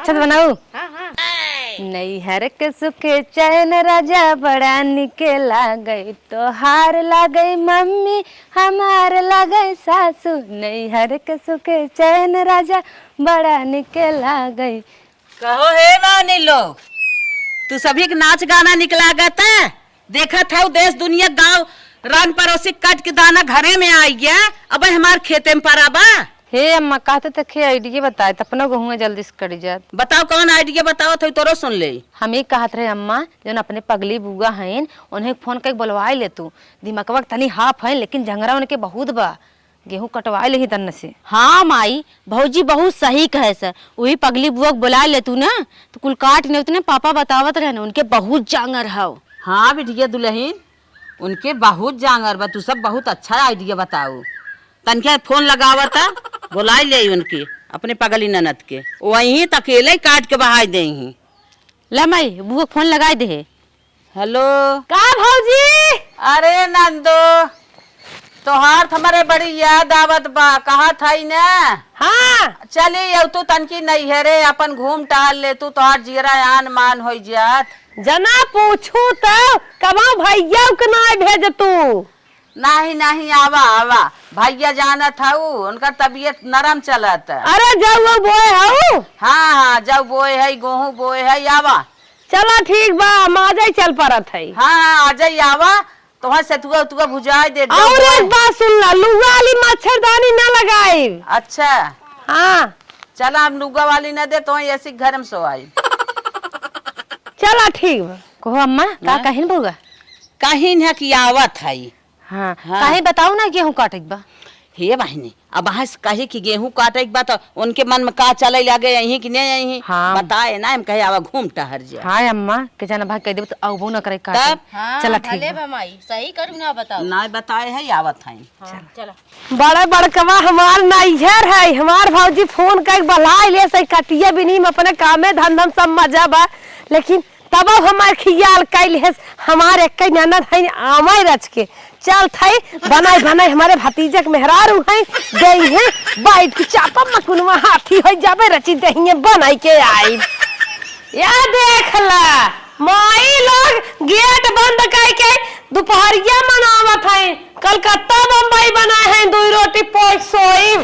अच्छा से बनाऊ। हाँ हाँ। नैहर के सुखे चैन राजा बड़ा निके लागई, तो हार लागई मम्मी हमार लागई सासू। नैहर के सुखे चैन राजा बड़ा निके लागई। कहो हे मानी लोग, तू सभी के नाच गाना निकला गता देखा था देश दुनिया गांव रंग पड़ोसी कट के दाना घरे में आई गया। अब हमार खेते में पराबा। हे अम्मा कहते थे खे आइडिया बताए तो अपना गहुआ जल्दी से करी जात। बताओ कौन आइडिया बताओ थे तोरो सुन ले। हम ही कहत रहे अम्मा जो अपने पगली बुआ हैं उन्हें फोन करके बुलवाए ले तू। दिमागवा तनी हाफ है लेकिन झंगरा उनके बहुत बा, गेहूं कटवाए ले ही तन से। हाँ माई भौजी बहुत सही कहे सर, वही पगली बुआ बुला ले तू ना तो कुल काट ने उतने पापा बतावत रहे उनके बहुत जांगर हाउ। हाँ बिटिया दुल्हन उनके बहुत जांगर बा। तू सब बहुत अच्छा आइडिया बताओ। तनके फोन लगावता बुलाई ले उनके अपने पगली ननद के वहीं अकेले काट के बहाई दे। ले माई बुआ फोन लगाए दे। हेलो का भौजी? अरे नंदो तोहार हमारे बड़ी याद आवत बा। कहा था ना। हाँ चली अब तू तनकी नहीं है रे अपन घूम टहल ले तू तोहार जीरा आन मान हो जात। जना पूछू तो कबा भैया के ना भेज तू। नहीं नहीं आवा आवा भैया जाना था उनका तबीयत नरम चलत। अरे जब वो बोए हूँ। हाँ हाँ जब बोए है गेहूं बोए है आवा। चला ठीक बा हम आ जाए चल परत है। हाँ आ जाई आवा तोहर सेतुआ उतुआ भुजाई दे। और एक बात सुन ला, लुगा वाली मच्छरदानी ना लगाई। अच्छा हाँ चला हम लुगा वाली न दे तो ऐसी घर में सो आई। चला ठीक बा। कहो अम्मा का कहिन बुआ? कहीं है कि आवत है। हाँ, हाँ। काहे बताऊ ना गेहूं काटे बा। हे बहनी अब कहे कि गेहूं काटे के बाद उनके मन में का चले लगे यहीं कि नहीं यहीं। हाँ। बताए ना हम कहे आवा घूम टहर जा। हाँ अम्मा के जाना भाई कह दे तो आबो ना करे काटे। तब चला ठीक बा। माई सही करू ना बताओ। ना बताए है आवत है। चला बड़ा बड़कवा हमार नैहर है, हमार भौजी फोन कर बुलाए ले सही कटिया बिनी में अपने कामे धंधम सब मजा बा, लेकिन तब हमार खियाल कैल है हमार एक ननद है आमाई रच के चल थे बनाई बनाई हमारे भतीजे के मेहरारू है दही है बैठ के चापा मकुनवा हाथी हो जाबे रची दही बनाई के आई। या देख ला माई लोग गेट बंद करके दोपहरिया मनावत है। कलकत्ता बम्बई बनाए हैं दो रोटी पोच सोई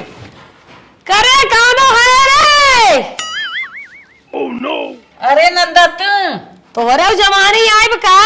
करे कानो है रे। अरे नंदत तोरे जवानी आइब का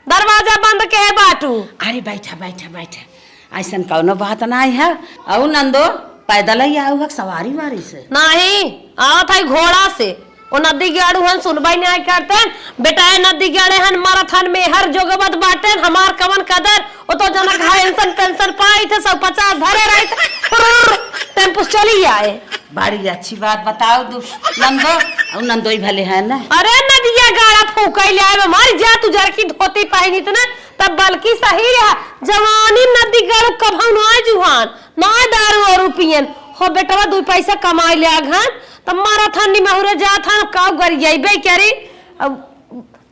दरवाजा बंद के है बाटू। अरे बैठा बैठा बैठा ऐसा कौनो बात नहीं है। औ नंदो पैदल ही आऊ सवारी वारी से नहीं आवत है घोड़ा से। वो नदी गाड़ू हन सुनबाई नहीं करते बेटा नदी गाड़े हन माराथन में हर जोगबत बाटे हमार कवन कदर वो तो जनक पेंशन पेंशन पाई थे 150 भरे रहे थे टेम्पो चली आए। बड़ी अच्छी बात बताओ नंदो और नंदो ही भले है ना। अरे नदिया गाड़ा फूकैले आए मर जा तू जरकी धोती पहनी तो ना तब बल्कि सही रहा जवानी नदी गाड़ू कभौ ना जुहान ना दारू और पियन हो बेटवा 2 पैसा कमाई ले आघन तब माराथन निमहुरे जात हन का गरियाबे करे अब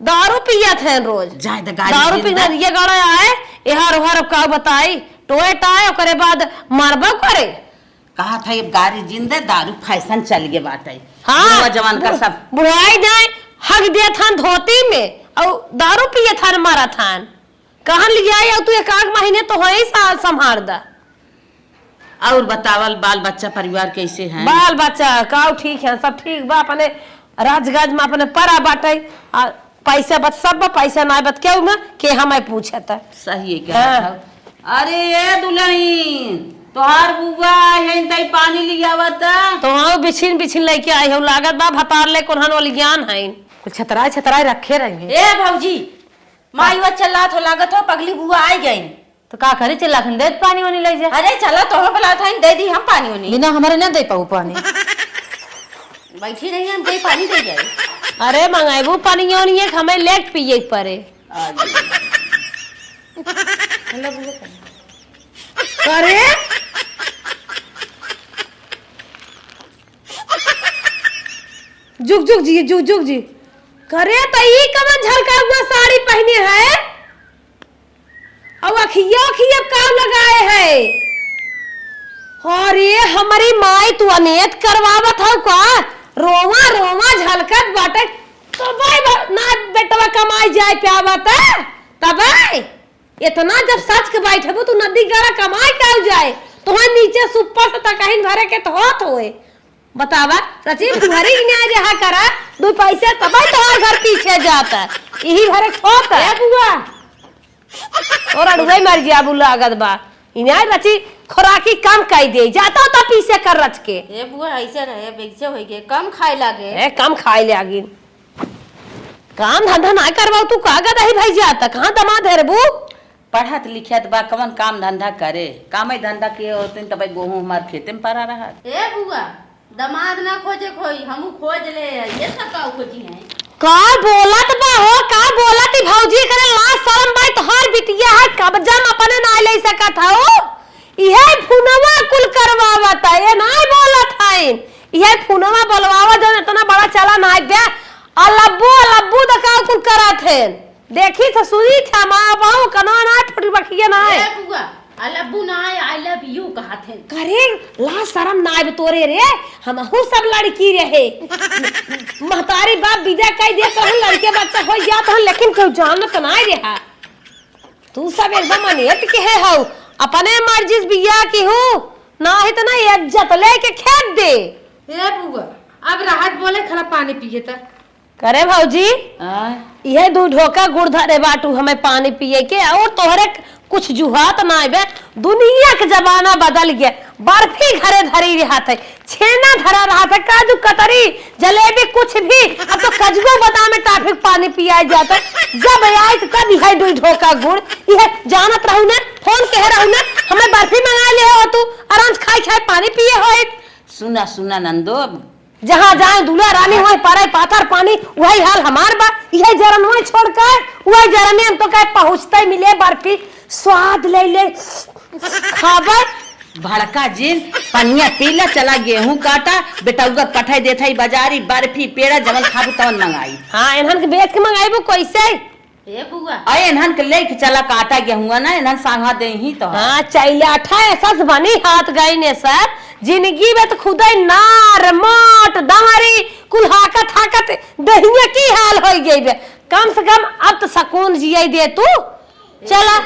दारू पियत है रोज जाए द दारू पी नदिया गाड़ा आए एहर ओहर का बताई टोएट आए ओकरे बाद मारबा करे। कहा था ये गाड़ी जिंदे दारू फैशन चल गए बाटे। हाँ जवान का सब बुढ़ाई जाए हक दिया था धोती में और दारू पिए था मारा था कहां लिया तू 1 महीने तो हो ही साल संभार दा। और बतावल बाल बच्चा परिवार कैसे हैं? बाल बच्चा काऊ ठीक है सब ठीक बा अपने राजगाज में अपने परा बाटे पैसा बच सब पैसा ना बच क्यों में के हमें पूछे था सही है क्या। हाँ। अरे ये दुल्हन तोहार बुआ है तई पानी लियावत तो हाँ बिछिन बिछिन लेके आए हो लागत बा भतार ले कोनहन वाली ज्ञान है कुछ छतराए छतराए रखे रहेंगे। ए भौजी माई वा चला तो लागत हो पगली बुआ आई गई तो का करे चला खन दे पानी वानी ले जा। अरे चला तो बोला था दे दी हम पानी वानी बिना हमारे ना दे पाऊ पानी बैठी नहीं हम दे पानी दे जाए। अरे मंगाइबू पानी वानी है हमें लेट पिए पड़े। अरे जुग जुग जी जुग जुग जी करे तो ई कमन झलका हुआ साड़ी पहने है और अखिया अखिया काम लगाए है। अरे हमारी माई तू अनेत करवावत हो का रोवा रोवा काटे तो भाई ना बेटवा कमाई जाए प्यावत तब इतना जब सच के बैठे तू नदी गरा कमाई कर जाए तो नीचे सुपर से तकहीन भरे के तो होत होए बतावा रची तुम्हारी न्याय रहा करा 2 पैसे तब तुम्हारे घर पीछे जाता यही भरे खोत है बुआ और अड़ुई मर गया बुला लागत बा न्याय रची खुराकी कम कई दे जाता होता पीछे कर रच के ए बुआ ऐसे रहे बेइज्जत होई के कम खाए लागे ए कम खाए लागी काम धंधा ना करवाओ तू कागज ही भाई जाता कहां दमाद है रे बू पढ़त लिखत बा कवन काम धंधा करे काम धंधा के होते तब गेहूं हमार खेते में पड़ा रहा ए बुआ दमाद ना खोजे कोई हमू खोज ले ये सब का खोजी है का बोलत बा हो का बोलत भौजी करे लाज शर्म बाई तोहार बिटिया है कब्जा में अपने ना ले सकत हो इहे फुनवा कुल करवावत है ये नहीं बोलत है इहे फुनवा बोलवावा जो इतना बड़ा चला ना दे अल्लब्बू दका कुल करत है देखी तो सुनी था मां बाऊ कना ना फुट बखिए ना ए बुआ अल्लब्बू ना आई लव यू कहत है करे लाज शर्म ना आए तोरे रे हमहू सब लड़की रहे महतारी बाप विदा कह दे तो हम लड़के बच्चा हो जात हन लेकिन क्यों जानत ना रहा तू सब एकदम अनेट के है हो अपने मर्जी से बिया की हो ना है तो ना इज्जत लेके खेत दे ए बुआ अब राहत बोले खरा पानी पिए त करे भौजी ये 2 ढोका गुड़ धरे बाटू हमें पानी पिए के और तोहरे कुछ जुहात ना आवे दुनिया के जमाना बदल गया बर्फी घरे धरी रहा था छेना धरा रहा था काजू कतरी जलेबी कुछ भी अब तो कजगो बादाम में टाफिक पानी पिया जाता जब आए तो तब यह 2 ढोका गुड़ यह जानत रहू ने फोन कह रहू ने हमें बर्फी मंगा ले हो तू आराम से खाई खाई पानी पिए हो सुना सुना नंदो जहाँ जाए दूल्हा रानी वही पारे पाथर पानी वही हाल हमार बा यह जरन वही छोड़ कर वही जरन में तो कहे पहुँचते मिले बर्फी स्वाद ले ले खाबर भड़का जिन पनिया पीला चला गेहूं काटा बेटा पठाई देथा बाजारी बर्फी पेड़ा जमन खाबू तवन मंगाई हाँ इन्हन के बेच के मंगाईबो कैसे ए बुआ अरे इन्हन के लेके चला काटा गेहूं ना इन्हन सांगा दे ही तो हाँ चैला ठा सस बनी हाथ गई ने सर जिंदगी में तो खुदा नार मोट दारी कुल हाकत हाकत दहिया की हाल हो गई बे कम से कम अब तो सुकून जिये दे तू चला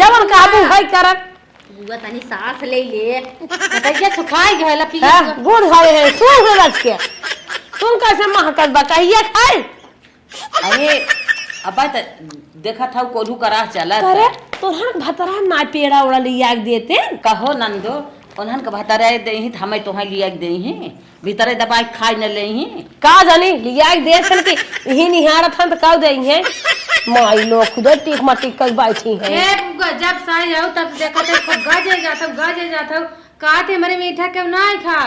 जवन काबू है करत बुआ तनी सांस ले ले बताइए सुखाई गहला पी गुड़ है सुन रच के सुन कैसे महकत बताइए खाए अरे अब त देखा था कोल्हू करा चला करे तोहर भतरा ना पेड़ा उड़ा लिया देते कहो नंदो उन्हन के भतरा दे ही हमें तोहे लिया दे ही भीतर दबाई खाई न ले ही का जानी लिया दे सन के ही निहारत हन त का दे है माई लो खुद टिक मटिक कर बैठी है ए बुआ जब साई जाओ तब देखत है खूब गाजे जात काटे मरे मीठा के ना खा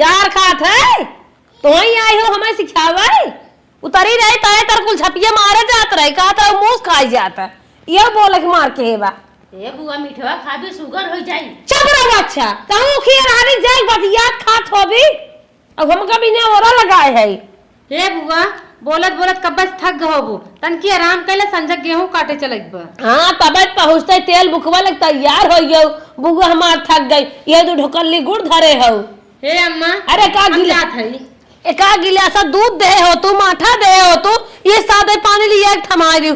जार खात है तो ही आई हो हमें सिखावे उतरी रही ताए तर कुल छपिए मारे जात रहे का तो मूस खाई जाता ये बोले के मार के हेबा ए बुआ मीठवा खाबे शुगर हो जाई चुप रहो अच्छा कहूं खिया रहनी जाई बतिया खात होबी अब हम कभी ने ओरा लगाए है ए बुआ बोलत कब बस थक गहोबू तन की आराम कैले संजय गेहूं काटे चलत बा हां तबे पहुंचते तेल बुकवा लग तैयार हो गयो बुआ हमार थक गई ये 2 ढोकली गुड़ धरे हो हे अम्मा अरे का गिला थई एका गिलासा दूध दे हो तू माठा दे हो तू ये सादे पानी लिया थमा दियो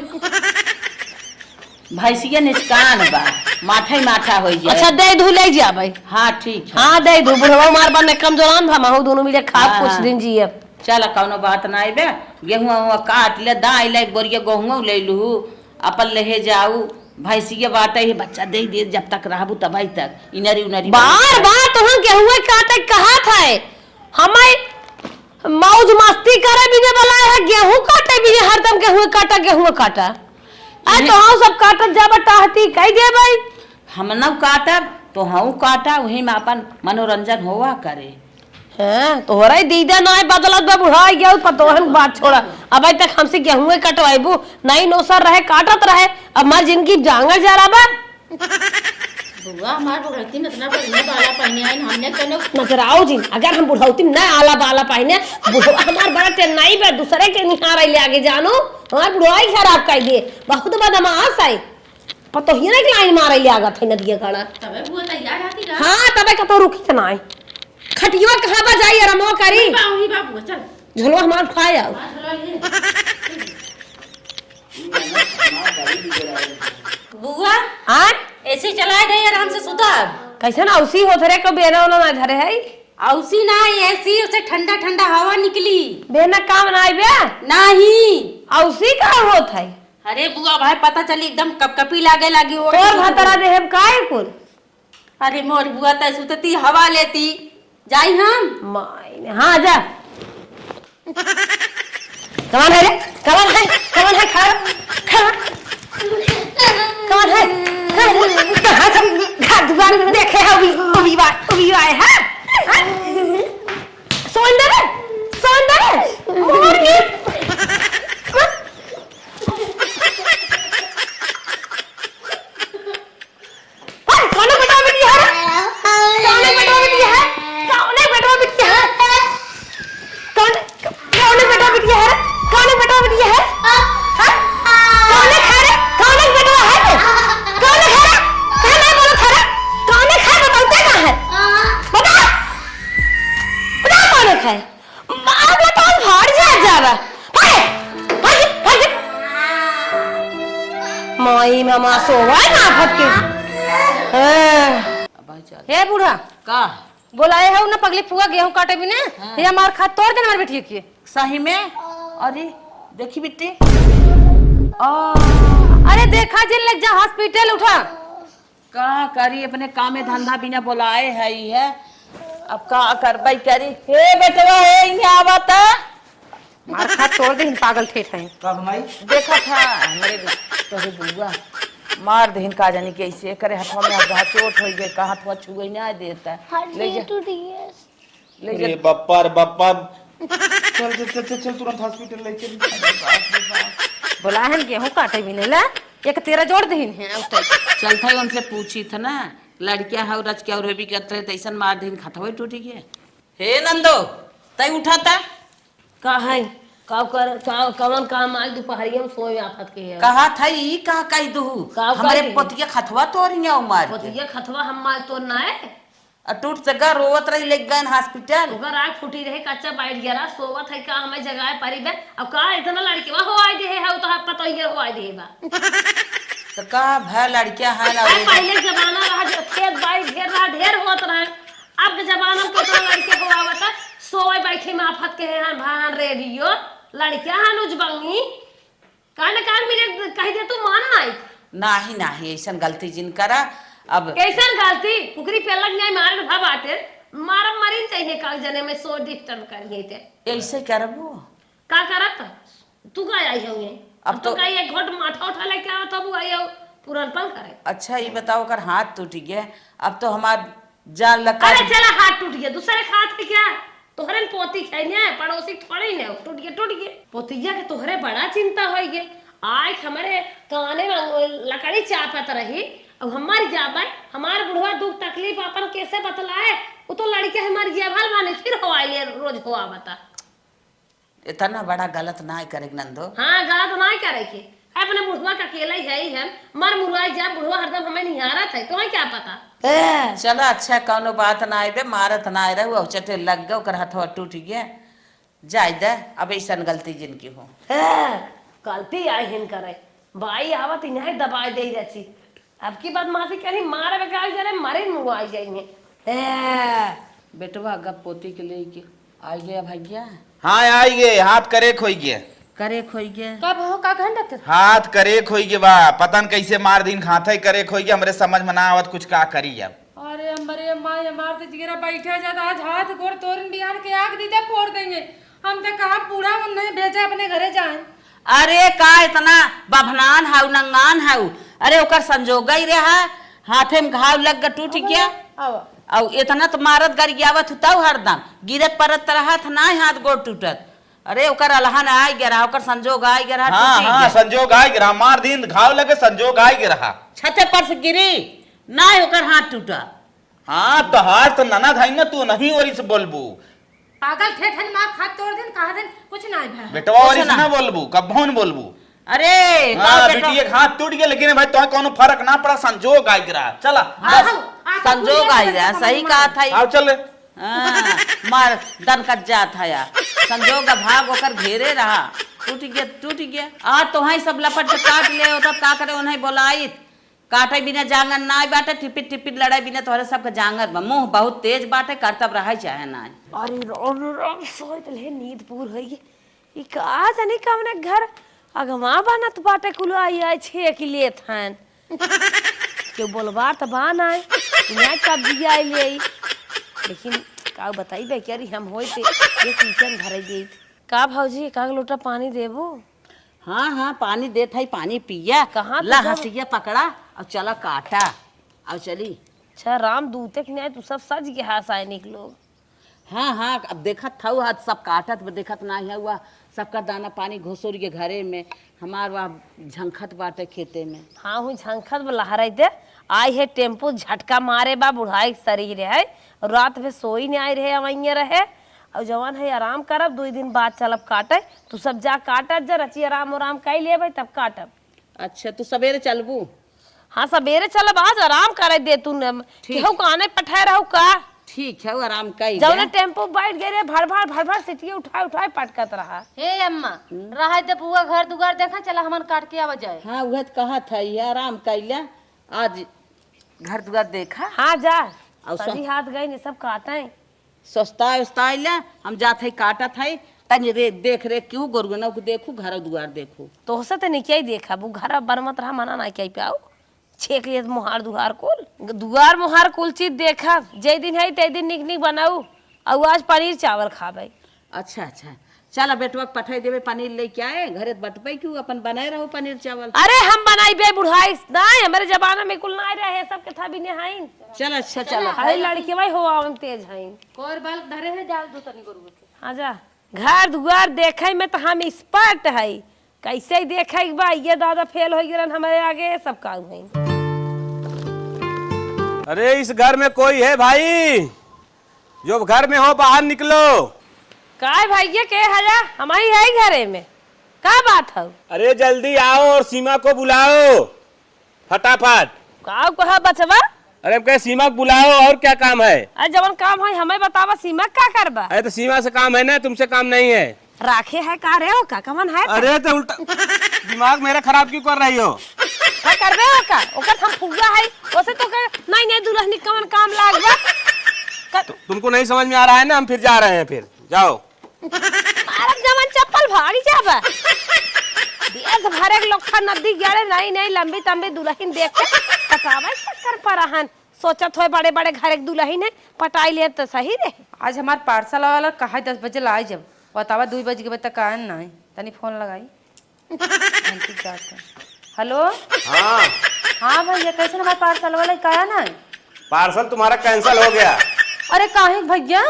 भैंसिया निचकान बा माठा ही माठा हो जाए अच्छा दे धु ले जा भाई हाँ ठीक है हां दे धु बुढ़वा मार बने कमजोरान भा महू दोनों मिले खा हाँ, कुछ हाँ। दिन जिए चल कौनो बात ना आइबे गेहूं काट ले दाई ले बोरिया गेहूं ले लू अपन ले जाऊ भैंसिया बाटे ही बच्चा दे दे जब तक रहबू तब तक इनरी उनरी बार बार तुहन गेहूं काटे कहा था हमें मौज मस्ती करे भी ने बुलाए है गेहूं काटे भी ने हरदम गेहूं काटा आ तो हम सब काटत जाबा टाहती कह दे भाई हम न काटब तो हूँ काटा वही में अपन मनोरंजन होवा करे हैं तोहरा दीदा ना बदलत बा बुढ़ा गया पतोहन बात छोड़ा अब तक हमसे गेहूं कटवाइबू नहीं नौसर रहे काटत रहे अब मार जिंदगी जांगर जा रहा बा बुआ हमार बुढ़ती में इतना बढ़िया बाला पहने आई हमने कने नजर आओ जी अगर हम बुढ़ौती में ना आला बाला पहने बुढ़वा हमार बड़ा टेन्नाई बा दूसरे के निहार ले आगे जानो हमार बुढ़वाई खराब कर दिए बहुत बदमाश है पतो ही ना कि लाइन मारे ले आगा थे नदिया खड़ा तबे बुआ तैयार आती रहा हां तबे कतो रुकी त ना खटियो कहां बा जाई रमो करी बाऊ ही बाबू चल झोलवा हमार खाए आओ। बुआ हाँ ऐसे चलाए गए आराम से सुधार। कैसे ना उसी होत रे को बेना वाला ना धरे है औसी ना ऐसी उसे ठंडा ठंडा हवा निकली बेना काम ना बे नहीं। औसी का होत है। अरे बुआ भाई पता चली एकदम कपकपी लागे लगी और तोर भतरा देहब काहे कुल। अरे मोर बुआ त सुतती हवा लेती जाई हम मायने हाँ जा। कौन है रे कौन है खा कौन है कहाँ सब घर दुकान देखे है अभी आए हैं सोन दे मोर की कौन बेटा बेटी है कौन बेटा बेटी है कौन बेटा बेटी है कौन बेटा बेटी है कौन बेटा बेटी है कौन खा रे कौन बेटा है कौन खा रे कहने बोलो खा रे कौन खा बताते कहां है बता कौन खाए मां बेटा भाड़ जा रहा भाई माई मामा सोवा ना फटके हे बूढ़ा का बोलाए हो ना पगली फुआ गेहूं काटे भी ने ये हमार खाद तोड़ देना हमार बेटी के सही में। अरे देखी बिट्टी अरे देखा जिन लग जा हॉस्पिटल उठा का करी अपने कामे धंधा बिना बुलाए है ही है। अब का करबई करी। हे बेटवा हे यहाँ आवता मार खाद तोड़ दे पागल ठेठ है देखा था हमारे तोरे बुआ मार दहिन का जानी कैसे करे हथवा में आधा चोट हो गई का हथवा छुए ना देता ले जा ले जा अरे बप्पा रे बप्पा चल तुरंत हॉस्पिटल ले चल। बोला है गेहूं काटे भी ने ला एक तेरा जोड़ दहिन है उठे चलता है उनसे पूछी था ना लड़किया है रच क्या और भी करते तैसन मार दहिन खतवा टूटी गए। हे नंदो तई उठा था का है का कर कवन काम आज दोपहरिया में सोए आफत के है कहा था ई का कह दू का हमारे कही? पतिया खतवा तोरिया मार के पतिया खतवा हम मार तो ना है टूट सगा रोवत रही ले गए हॉस्पिटल। ओकर आग फूटी रहे कच्चा बैठ गया सोवत है का हमें जगह पारी बे अब का इतना लड़कीवा हो आए दे है तो पता ही हो आए दे बा तो का भय लड़किया है ना अरे पहले जमाना रहा जो खेत बाड़ी ढेर रहा ढेर होत रहे अब के जमाना में कितना लड़के हो आवता सोए बैठे में आफत के हैं भान रेडियो लड़कियां हैं उजबंगी कान कान मेरे कह दे तू मान नहीं नहीं ऐसा गलती जिन करा अब कैसन गलती कुकरी पे लग जाए मार भा बाटे मारम मरीन चाहिए का जने में सो डिस्टर्ब करिए ते ऐसे करबो का करत तू का आई होंगे अब अब तो तो- का एक घोट माथा उठा लेके आओ तब आई हो पूरन पल करे अच्छा ये बताओ कर हाथ टूट गया अब तो हमार जान लगा अरे चला हाथ टूट गया दूसरे खात के क्या तोहरे न पोती खाइने पड़ोसी थोड़े ही ने टूट गया पोतिया के तोहरे बड़ा चिंता होई गे आज हमारे काने में लकड़ी चापत रही अब हमारी जाबाई हमारे बुढ़वा दुख तकलीफ अपन कैसे बतलाए वो तो लड़के हमारी जेबल माने फिर हो आइले रोज हो बता इतना बड़ा गलत ना करे नंदो। हाँ गलत ना करे के अपने बुढ़वा का अकेला ही है ही हम मर मुरवाई जा बुढ़वा हरदम हमें निहारत है तुम्हें क्या पता चलो अच्छा कौनो बात ना आए मारत ना आए रहे चटे लग गए ओकर हथवा टूट गया जाय दे अब ऐसा गलती जिनकी हो गलती आई हिन करे बाई आवत इन्हें दबाई दे रही अब की बात मासी कहीं मारे बेकार जरे मरे मुआई जाएंगे बेटवा गप पोती के लेके आ गया भैया हाँ आई गे हाथ करे खोई गए करे खोई गया कब हो का घंटा हाथ करे खोई गे बा पतन कैसे मार दिन खाते करे खोई गे हमरे समझ में ना आवत कुछ का करी अब। अरे हमारे माँ हमार तो जिगरा बैठे जाता आज हाथ गोड़ तोरन बिहान के आग दीदा फोड़ देंगे हम तो कहा पूरा नहीं भेजा अपने घरे जाए। अरे का इतना बभनान हाउ नंगान हाउ अरे ओकर संजोग ही रहा हाथे में घाव लग गया टूट गया और इतना तो मारत गर गियावत होता हरदम गिरत परत रहत ना हाथ गोड़ टूटत अरे ओकर अलहन आ गया ओकर संजोग आ गया हाँ संजोग आ गिरा मार दिन घाव लगे संजोग आ गिरा छते पर से गिरी ना ओकर हाथ टूटा। हाँ तो हाथ तो नना धाई ना तू नहीं और इस बोलबू पागल थे ठन मार खाद तोड़ दिन कहा दिन कुछ ना है बेटवा और इस ना बोलबू कब बोलबू अरे हाँ बेटी एक हाथ टूट गया लेकिन भाई तो कोनो फर्क ना पड़ा संजोग आ गिरा चला संजोग आ गया सही कहा था आओ चल हाँ, मार दन कट जात है यार, संजोग भाग होकर घेरे रहा, टूट गया। आज तो वहीं सब लपट के काट ले होता, का करे उन्हें बोलाई काटे बिना जांगर ना बाटे, टिपिट टिपिट लड़ाई बिना तोहरे सबके जांगर बा, मुंह बहुत तेज बाटे, करतब रहा चाहे ना। अरे राम राम सोच ले नींद पूर होई ई का जाने कवने घर अगवा बनत बाटे कुल आई छे कि लेत हन के बोलबा त बान आए यहाँ कब दिया आई ले लेकिन का बताई बे क्या हम होइते ये किचन घरे गई का भौजी का लोटा पानी देबो। हाँ हाँ पानी देत है, पानी पिया। कहाँ ला हंसिया पकड़ा और चला काटा और चली। अच्छा राम दूते कि नहीं तू सब सज के हाथ आए निकलो। हाँ हाँ अब देखत था हाथ सब काटत देखत ना है हुआ, सबका दाना पानी घोसोर के घरे में, हमार वहाँ झंखत बाटे खेते में। हाँ हूँ झंखत में लहराई दे आई है टेम्पो झटका मारे बा बुढ़ाई शरीर है और रात में सोई नहीं आई रहे अवैया रहे और जवान है आराम करब 2 दिन बाद चलब काटे तू सब जा काटत जा रची आराम कई लेबै तब काटब। अच्छा तू सवेरे चलबू? हाँ सवेरे चलब आज आराम करे दे तू केहू काने पठाए रहू का। ठीक है आराम कई जौने टेम्पो बैठ गए रे भड़ सिटिए उठाए पटकत रहा। हे अम्मा रहा दे बुआ घर दुगार देखा चला हमन काट के आवा जाए। हाँ वह कहा था ये आराम कैला आज घर दुआर देखा। हाँ जा और सही हाथ गई ने सब काटे सस्ता उस्ता ले हम जात है काटत है तनी रे देख रे क्यों गोरगना को देखू घर दुआर देखू तो से तो नहीं देखा वो घर बनमत रहा मना ना क्या पाओ छेक लिए मुहार दुहार कुल दुआर मुहार कुल चीज देखा जे दिन है ते दिन निक बनाऊ और आज पनीर चावल खाबे। अच्छा अच्छा चल बेटवा पठाई देवे पनीर लेके आए घरे बटपे क्यों अपन बनाए रहो पनीर चावल। अरे हम बनाई बे बुढ़ाई ना हमारे जमाना में कुल ना रहे सब के था भी नहीं। चल अच्छा चल हई लड़की भाई हो आवन तेज हई कोर बाल धरे है डाल दो तनी गोरु के। हाँ जा घर दुआर देखे में तो हम एक्सपर्ट है कैसे देखे बा ये दादा फेल हो गए हमारे आगे सब काम है। अरे इस घर में कोई है भाई? जो घर में हो बाहर निकलो। काय भैया के हजा हमारी है घरे में का बात है? अरे जल्दी आओ और सीमा को बुलाओ फटाफट। का कहा बचवा? अरे कहे सीमा को बुलाओ और क्या काम है? अरे जवन काम है हमें बतावा सीमा का करबा। अरे तो सीमा से काम है ना, तुमसे काम नहीं है। राखे है का रे हो का कमन है? अरे तो उल्टा दिमाग मेरा खराब क्यों कर रही हो? का करबे हो का ओकर हम फुग्गा है ओसे तो नहीं दुल्हनी कमन काम लागबा। तुमको नहीं समझ में आ रहा है ना, हम फिर जा रहे हैं, फिर जाओ। मारब जमन चप्पल भारी जाबा देश भरे के लोग नदी गड़े नहीं लंबी तंबी दुल्हन देख के पटावे चक्कर पर रहन सोचत होए बड़े बड़े घर एक दुल्हन है पटाई ले तो सही रहे। आज हमार पार्सल वाला कहा 10 बजे लाई जब बतावा 2 बजे के बाद तक आए नहीं तनी फोन लगाई। हेलो हाँ हाँ भैया कैसे हमारे पार्सल वाला कहा ना? पार्सल तुम्हारा कैंसिल हो गया। अरे काहे भैया?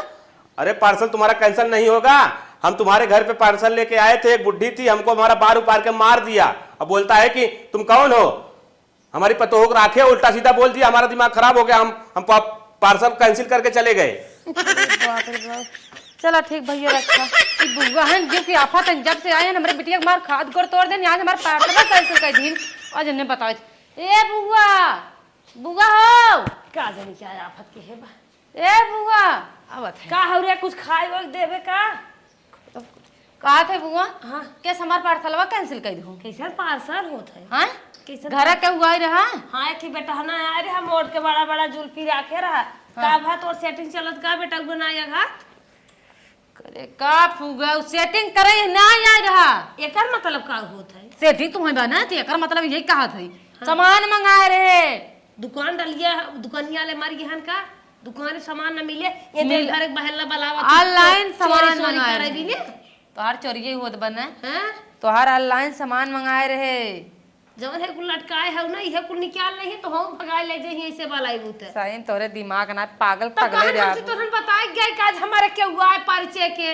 अरे पार्सल तुम्हारा कैंसिल नहीं होगा, हम तुम्हारे घर पे पार्सल लेके आए थे, एक बुढ़ी थी हमको हमारा बार उपार के मार दिया। अब बोलता है कि तुम कौन हो, हमारी पतोह राखे, उल्टा सीधा बोल दिया, हमारा दिमाग खराब हो गया, हम पार्सल कैंसिल करके चले गए। चला ठीक भैया रखा बुआ है जो कि आफत जब से आए हमारे बिटिया मार खाद गोर तोड़ देन आज हमारे पार्सल कैंसिल कर दिन आज ने बताओ। ए बुआ बुआ हो का जानी क्या आफत के है बा। ए बुआ आवत है का हौरे कुछ खाए वक्त देवे का कहा थे बुआ? हाँ कैसे हमार पार्सलवा कैंसिल कर दूं? कैसा पार्सल होत है? हां कैसा घर के हुआ ही रहा? हाँ एक बेटा है ना अरे हम मोड़ के बड़ा बड़ा जुल्फी रखे रहा का भात और सेटिंग चलत का बेटा बनाया घाट करे का फूगा सेटिंग करे ना आ रहा। एकर मतलब का होत है? सेटिंग तुम्हें बना थी एकर मतलब यही कहा था सामान मंगाए रहे दुकान डालिया दुकानिया ले मार गहन का दुकान सामान न मिले ये दिन भर एक बहला बलावा ऑनलाइन सामान मंगाए करे भी ने तोहार चोरी होत बने हैं तोहार ऑनलाइन सामान मंगाए रहे जवन है कुल लटकाए है ना ये कुल निकाल नहीं तो हम भगाए ले जे ऐसे बलाई बुते सही तोरे दिमाग ना पागल तो पगले रे हमसे तो हम बताए गए का हमारे के हुआ है परिचय के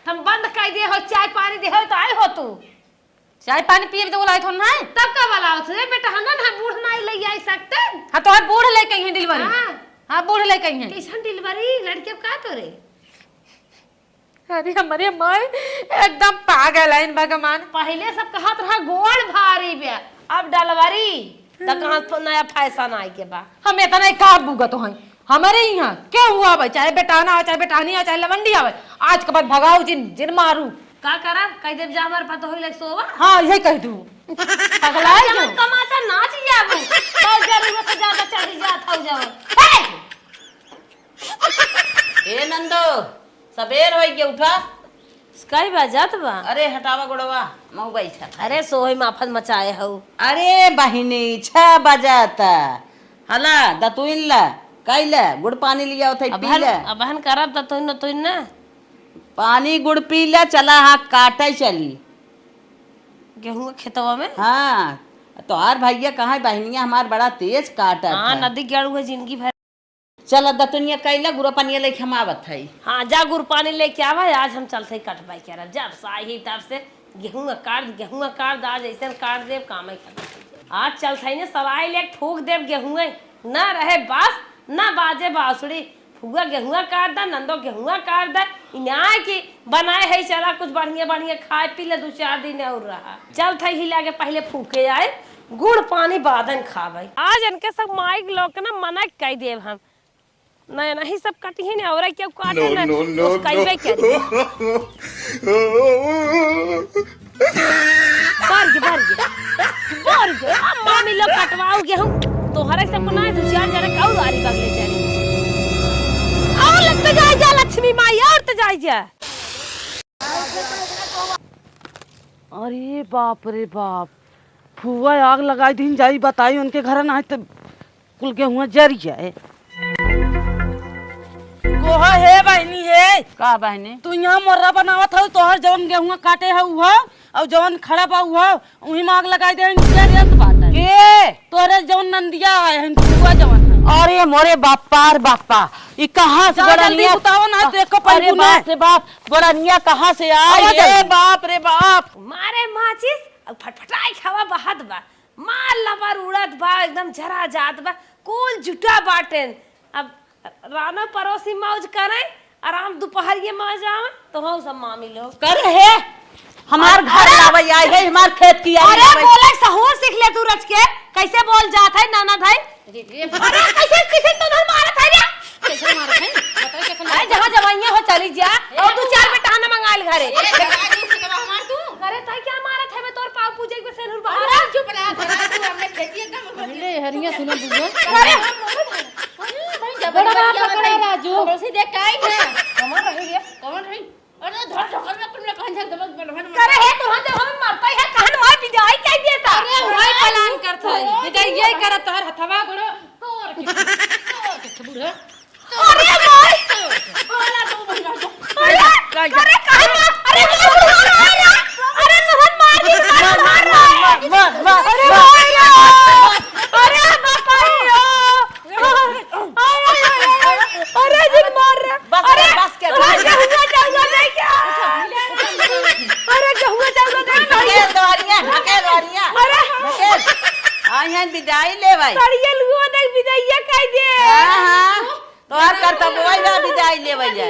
हम बंद कर दे हो चाय पानी दे हो तो आए हो तू चाय पानी पिए तो बोला थो ना तब का वाला होते बेटा हम ना बूढ़ नहीं ले आई सकते। हां तोहार बूढ़ लेके ही डिलीवरी हां हां बूढ़ लेके ही कैसन डिलीवरी लड़के का तोरे? अरे हमारे माँ एकदम पागल है इन भगवान। पहले सब कहत रहा गोड़ भारी बे अब डलवरी त कहां तो नया फैशन आई के बा हम इतना ही का बुगा तो हैं हमारे यहाँ क्या हुआ भाई, चाहे बेटाना आवे चाहे बेटानी आवे चाहे लवंडी आवे, आज के बाद भगाओ जिन जिन मारू। का करा कह देव जा हमारे पतो होई लग सोवा हाँ यही कह दू पगलाए क्यों? तमाचा नाच जाबू बस जरूरत से ज्यादा चली जात हो जाओ। ए नंदो सबेर होई के उठा। कई बजत बा? अरे हटावा गुड़वा मऊ बैठा। अरे सोई माफत मचाए हो। अरे बहिनी 6 बजाता हला दतुइन ला कैला गुड़ पानी लिया थे पी ले। अबहन करब त तो न पानी गुड़ पी ले चला हाँ काटे चली। गेहूं के खेतवा में। हाँ तोहार भैया कहाँ है बहनिया हमार बड़ा तेज काटा हाँ था। नदी गड़ हुए जिंदगी भर। चल दतुनिया कैला गुड़ पानी लेके हम आवत है। हाँ जा गुड़ पानी लेके आवा, आज हम चलते कटवाई कर जब साही तब से गेहूं काट आज ऐसे काट देव काम आज चलते ने सराय ले ठोक देव गेहूं न रहे बास न बाजे बांसुरी। फुआ गेहुआ काट दा, नंदो गेहुआ काट दा, इन्हें की बनाए है चला कुछ बढ़िया बढ़िया खाए पी ले 2-4 दिन और रहा। चल थे हिला के पहले फूके आए गुड़ पानी बादन खावे। आज इनके सब माइक लोग ना मना कह देव हम नहीं नहीं सब कटी ही नहीं और क्या काटे ना कइबे करे बर गे मामी लोग कटवाओ गेहूं तोहरे से बनाए 2-4 जने काऊ आरी बगले जाए और लगते जाए जा लक्ष्मी माई और तो जाए जा। अरे बाप रे बाप, फुआ आग लगाई दिन जाई बताई उनके घर ना तो कुल गेहूं जर जाए। गोहा है बहनी है का बहनी तू यहाँ मोर्रा बनावत हो तोहर जवन गेहूं काटे है उहा और जवन खड़ा बा उहा उही में आग लगाई दे रेत बाटा के तोरे जवन नंदिया है फुआ जवन है। अरे मोरे बापा ये कहाँ से बड़निया बताओ ना देखो अरे बाप रे बाप बड़निया कहाँ से आई रे बाप रे बाप। मारे माचिस अब फटफटाई खावा बहात बा माल लबर उड़त बा एकदम जरा जात बा कुल जुटा बाटेन। अब रानो पड़ोसी मौज करे आराम दोपहर ये मौज आवे तो हम सब मामी लोग कर है हमार घर आवे आई है हमार खेत की आई। अरे बोले सहूर सीख ले तू रच के कैसे बोल जात है नाना भाई। अरे कैसे तो धर मारत है रे कैसे मारत है बताओ कैसे अरे जहां जवाइयां हो चली जा और 2-4 बेटा ना मंगाल घरे। अरे ताई क्या मारत है मैं तोर पाव पूजे के सेनुर बाहर अरे चुप रहा तू हमने खेती एकदम अरे हरिया सुनो बुआ। अरे भाई जबड़ा पकड़ा राजू पड़ोसी देख के आई है कमर रही है कौन रही? अरे धर ढकल में तुमने कहां से दबक बनवन करे है तो हम हमें मरता है कहन मार विदाई कह देता। अरे वही प्लान करता है विदाई यही करत हर हथवा गुड़ो तोर के बुढ़ा। अरे भाई बोला तू भैया अरे कहां अरे अरे तुहन मार दी अरे बापा अरे जिन मार रहा अरे बस के हुआ जाऊंगा नहीं क्या अरे हुआ जाऊंगा नहीं ढकेल अरे आई हैं विदाई ले भाई सड़िया लुआ नहीं विदाई कह दे। हां तोहार कर तब वही विदाई ले भैया